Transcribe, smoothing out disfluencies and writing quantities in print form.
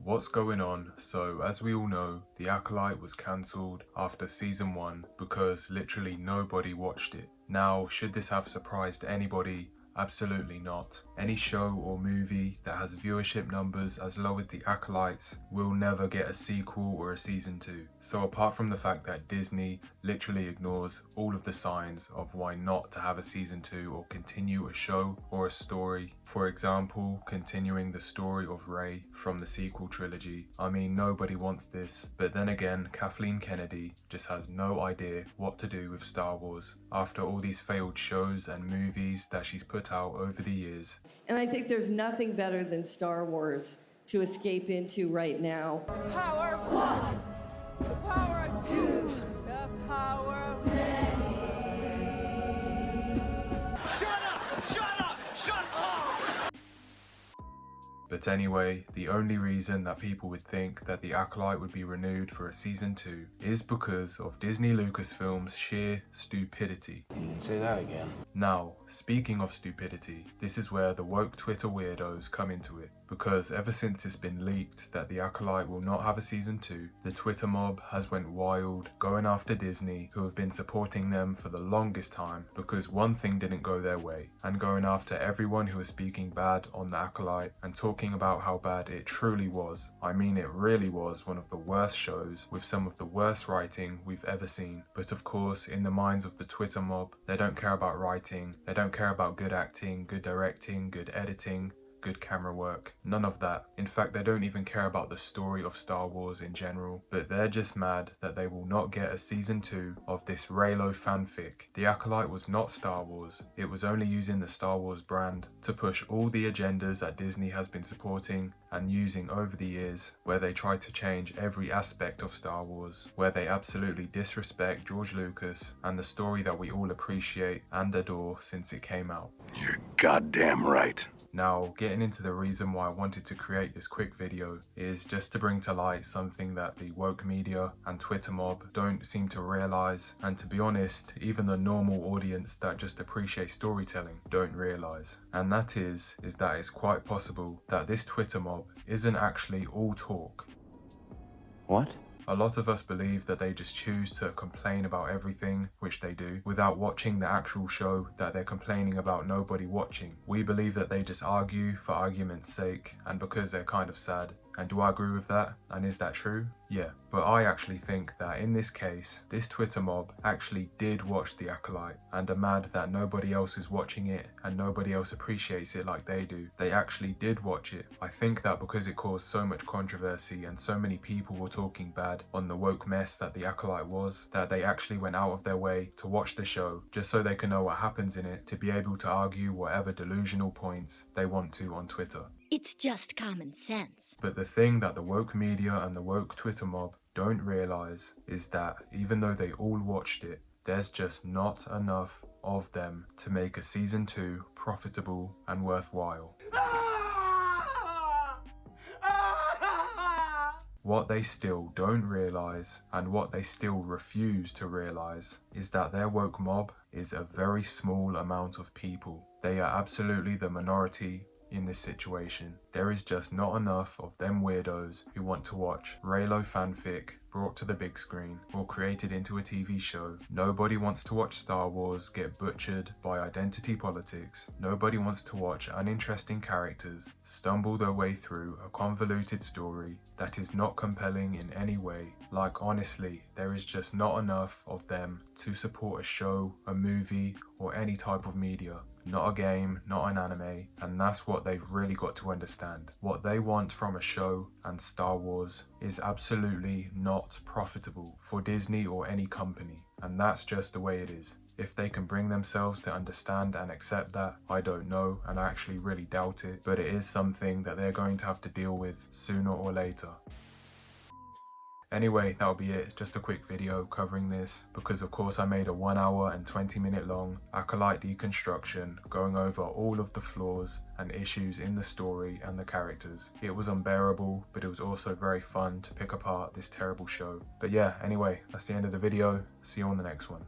What's going on? So as we all know, the Acolyte was cancelled after season 1 because literally nobody watched it. Now, should this have surprised anybody? Absolutely not. Any show or movie that has viewership numbers as low as the Acolytes will never get a sequel or a season 2. So apart from the fact that Disney literally ignores all of the signs of why not to have a season 2 or continue a show or a story, for example, continuing the story of Rey from the sequel trilogy, I mean, nobody wants this. But then again, Kathleen Kennedy just has no idea what to do with Star Wars after all these failed shows and movies that she's put out over the years. And I think there's nothing better than Star Wars to escape into right now. Power of one, the power of two, the power of many. Shut up! Shut up! Shut up! But anyway, the only reason that people would think that the Acolyte would be renewed for a season 2 is because of Disney Lucasfilm's sheer stupidity. You can say that again. Now, speaking of stupidity, this is where the woke Twitter weirdos come into it. Because ever since it's been leaked that the Acolyte will not have a season 2, the Twitter mob has went wild, going after Disney, who have been supporting them for the longest time because one thing didn't go their way, and going after everyone who was speaking bad on the Acolyte and talking about how bad it truly was. I mean, it really was one of the worst shows with some of the worst writing we've ever seen. But of course, in the minds of the Twitter mob, they don't care about writing, they don't care about good acting, good directing, good editing, good camera work, none of that. In fact, they don't even care about the story of Star Wars in general, but they're just mad that they will not get a season 2 of this Reylo fanfic. The Acolyte was not Star Wars, it was only using the Star Wars brand to push all the agendas that Disney has been supporting and using over the years, where they try to change every aspect of Star Wars, where they absolutely disrespect George Lucas and the story that we all appreciate and adore since it came out. You're goddamn right. Now, getting into the reason why I wanted to create this quick video is just to bring to light something that the woke media and Twitter mob don't seem to realize, and to be honest, even the normal audience that just appreciate storytelling don't realize. And that is that it's quite possible that this Twitter mob isn't actually all talk. What? A lot of us believe that they just choose to complain about everything, which they do, without watching the actual show that they're complaining about nobody watching. We believe that they just argue for argument's sake and because they're kind of sad. And do I agree with that? And is that true? Yeah, but I actually think that in this case, this Twitter mob actually did watch The Acolyte and are mad that nobody else is watching it and nobody else appreciates it like they do. They actually did watch it. I think that because it caused so much controversy and so many people were talking bad on the woke mess that The Acolyte was, that they actually went out of their way to watch the show just so they can know what happens in it, to be able to argue whatever delusional points they want to on Twitter. It's just common sense. But the thing that the woke media and the woke Twitter mob don't realize is that even though they all watched it, there's just not enough of them to make a season 2 profitable and worthwhile. What they still don't realize, and what they still refuse to realize, is that their woke mob is a very small amount of people. They are absolutely the minority in this situation. There is just not enough of them weirdos who want to watch Reylo fanfic brought to the big screen or created into a TV show. Nobody wants to watch Star Wars get butchered by identity politics. Nobody wants to watch uninteresting characters stumble their way through a convoluted story that is not compelling in any way. Like, honestly, there is just not enough of them to support a show, a movie, or any type of media. Not a game, not an anime, and that's what they've really got to understand. What they want from a show and Star Wars is absolutely not profitable for Disney or any company, and that's just the way it is. If they can bring themselves to understand and accept that, I don't know, and I actually really doubt it, but it is something that they're going to have to deal with sooner or later. Anyway, that'll be it. Just a quick video covering this because of course I made a 1 hour and 20-minute long Acolyte deconstruction going over all of the flaws and issues in the story and the characters. It was unbearable, but it was also very fun to pick apart this terrible show. But yeah, anyway, that's the end of the video. See you on the next one.